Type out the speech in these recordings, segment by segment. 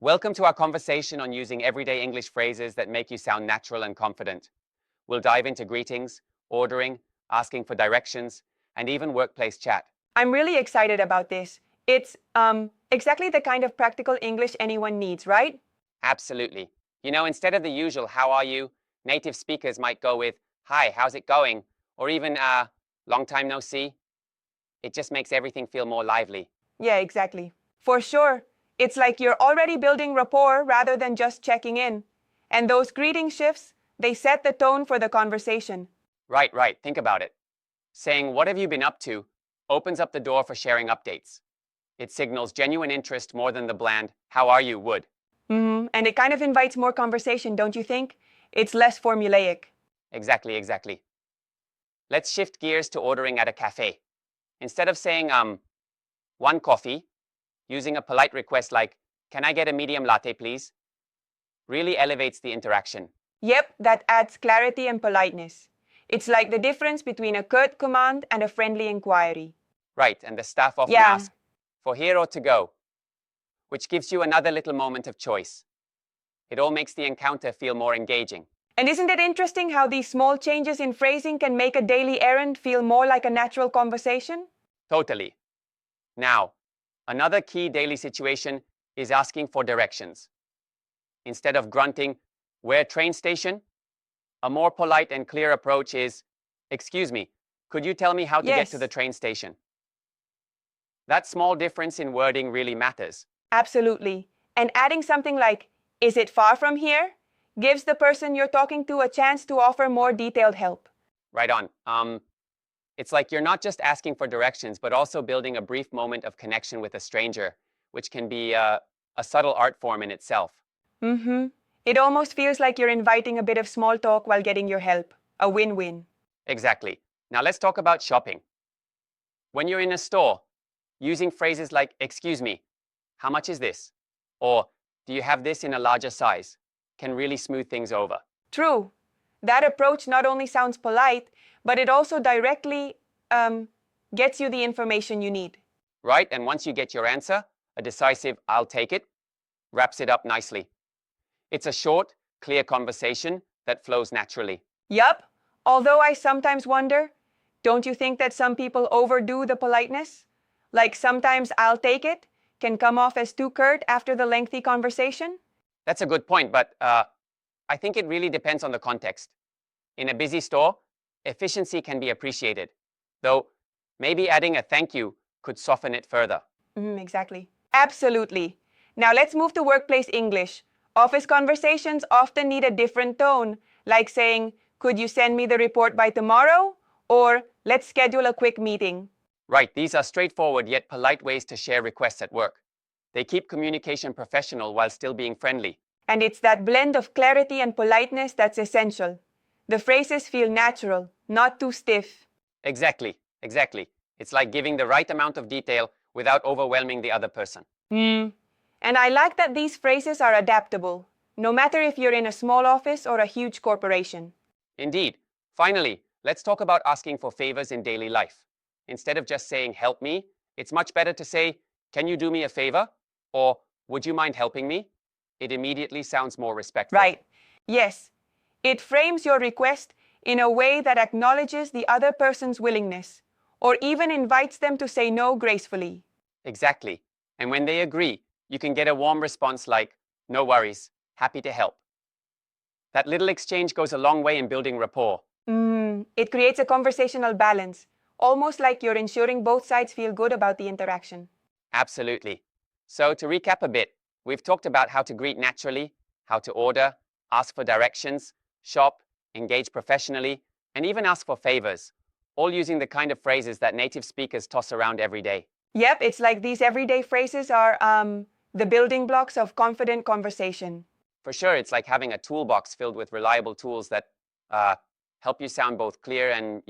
Welcome to our conversation on using everyday English phrases that make you sound natural and confident. We'll dive into greetings, ordering, asking for directions, and even workplace chat. I'm really excited about this. It's exactly the kind of practical English anyone needs, right? Absolutely. Instead of the usual, how are you? Native speakers might go with, hi, how's it going? Or even, long time no see. It just makes everything feel more lively. Yeah, exactly. For sure. It's like you're already building rapport rather than just checking in. And those greeting shifts, they set the tone for the conversation. Right. Think about it. Saying, what have you been up to, opens up the door for sharing updates. It signals genuine interest more than the bland, how are you, would. And it kind of invites more conversation, don't you think? It's less formulaic. Exactly. Let's shift gears to ordering at a cafe. Instead of saying, one coffee, using a polite request like, can I get a medium latte, please? Really elevates the interaction. Yep, that adds clarity and politeness. It's like the difference between a curt command and a friendly inquiry. Right, and the staff often Yeah. ask, for here or to go, which gives you another little moment of choice. It all makes the encounter feel more engaging. And isn't it interesting how these small changes in phrasing can make a daily errand feel more like a natural conversation? Totally. Now, another key daily situation is asking for directions. Instead of grunting, where train station? A more polite and clear approach is, excuse me, could you tell me how to get to Yes. the train station? That small difference in wording really matters. Absolutely. And adding something like, is it far from here? Gives the person you're talking to a chance to offer more detailed help. Right on. It's like you're not just asking for directions, but also building a brief moment of connection with a stranger, which can be a subtle art form in itself. It almost feels like you're inviting a bit of small talk while getting your help. A win-win. Exactly. Now let's talk about shopping. When you're in a store, using phrases like, excuse me, how much is this? Or, do you have this in a larger size? Can really smooth things over. True. That approach not only sounds polite, but it also directly gets you the information you need. Right? And once you get your answer, a decisive, I'll take it, wraps it up nicely. It's a short, clear conversation that flows naturally. Yup. Although I sometimes wonder, don't you think that some people overdo the politeness? Like sometimes I'll take it can come off as too curt after the lengthy conversation? That's a good point, but I think it really depends on the context. In a busy store, efficiency can be appreciated, though maybe adding a thank you could soften it further. Exactly. Absolutely. Now let's move to workplace English. Office conversations often need a different tone, like saying, could you send me the report by tomorrow? Or let's schedule a quick meeting. Right, these are straightforward yet polite ways to share requests at work. They keep communication professional while still being friendly. And it's that blend of clarity and politeness that's essential. The phrases feel natural, not too stiff. Exactly. It's like giving the right amount of detail without overwhelming the other person. And I like that these phrases are adaptable, no matter if you're in a small office or a huge corporation. Indeed. Finally, let's talk about asking for favors in daily life. Instead of just saying, help me, it's much better to say, can you do me a favor? Or, would you mind helping me? It immediately sounds more respectful. Right. Yes. It frames your request in a way that acknowledges the other person's willingness, or even invites them to say no gracefully. Exactly. And when they agree, you can get a warm response like, no worries, happy to help. That little exchange goes a long way in building rapport. It creates a conversational balance, almost like you're ensuring both sides feel good about the interaction. Absolutely. So to recap a bit, we've talked about how to greet naturally, how to order, ask for directions, shop, engage professionally, and even ask for favors, all using the kind of phrases that native speakers toss around every day. Yep, it's like these everyday phrases are the building blocks of confident conversation. For sure, it's like having a toolbox filled with reliable tools that help you sound both clear and,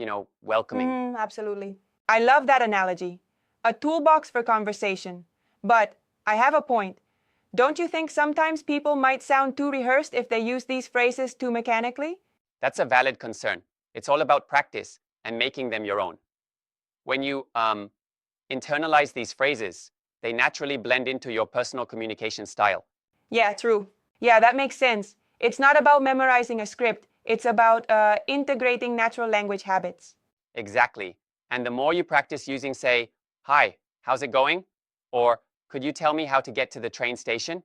welcoming. Absolutely. I love that analogy. A toolbox for conversation. But I have a point. Don't you think sometimes people might sound too rehearsed if they use these phrases too mechanically? That's a valid concern. It's all about practice and making them your own. When you internalize these phrases, they naturally blend into your personal communication style. Yeah, true. Yeah, that makes sense. It's not about memorizing a script, it's about integrating natural language habits. Exactly. And the more you practice using, say, "Hi, how's it going?" or "Could you tell me how to get to the train station?"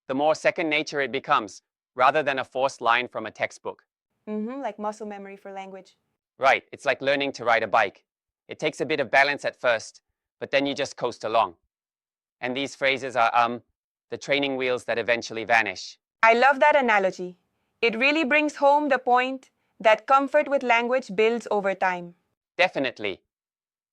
the more second nature it becomes, rather than a forced line from a textbook. Like muscle memory for language. Right, it's like learning to ride a bike. It takes a bit of balance at first, but then you just coast along. And these phrases are the training wheels that eventually vanish. I love that analogy. It really brings home the point that comfort with language builds over time. Definitely.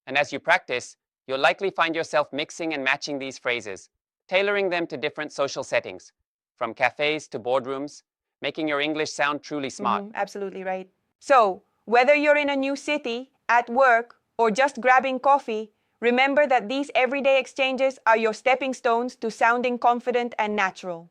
And as you practice, you'll likely find yourself mixing and matching these phrases, tailoring them to different social settings, from cafes to boardrooms, making your English sound truly smart. Absolutely right. So, whether you're in a new city, at work, or just grabbing coffee, remember that these everyday exchanges are your stepping stones to sounding confident and natural.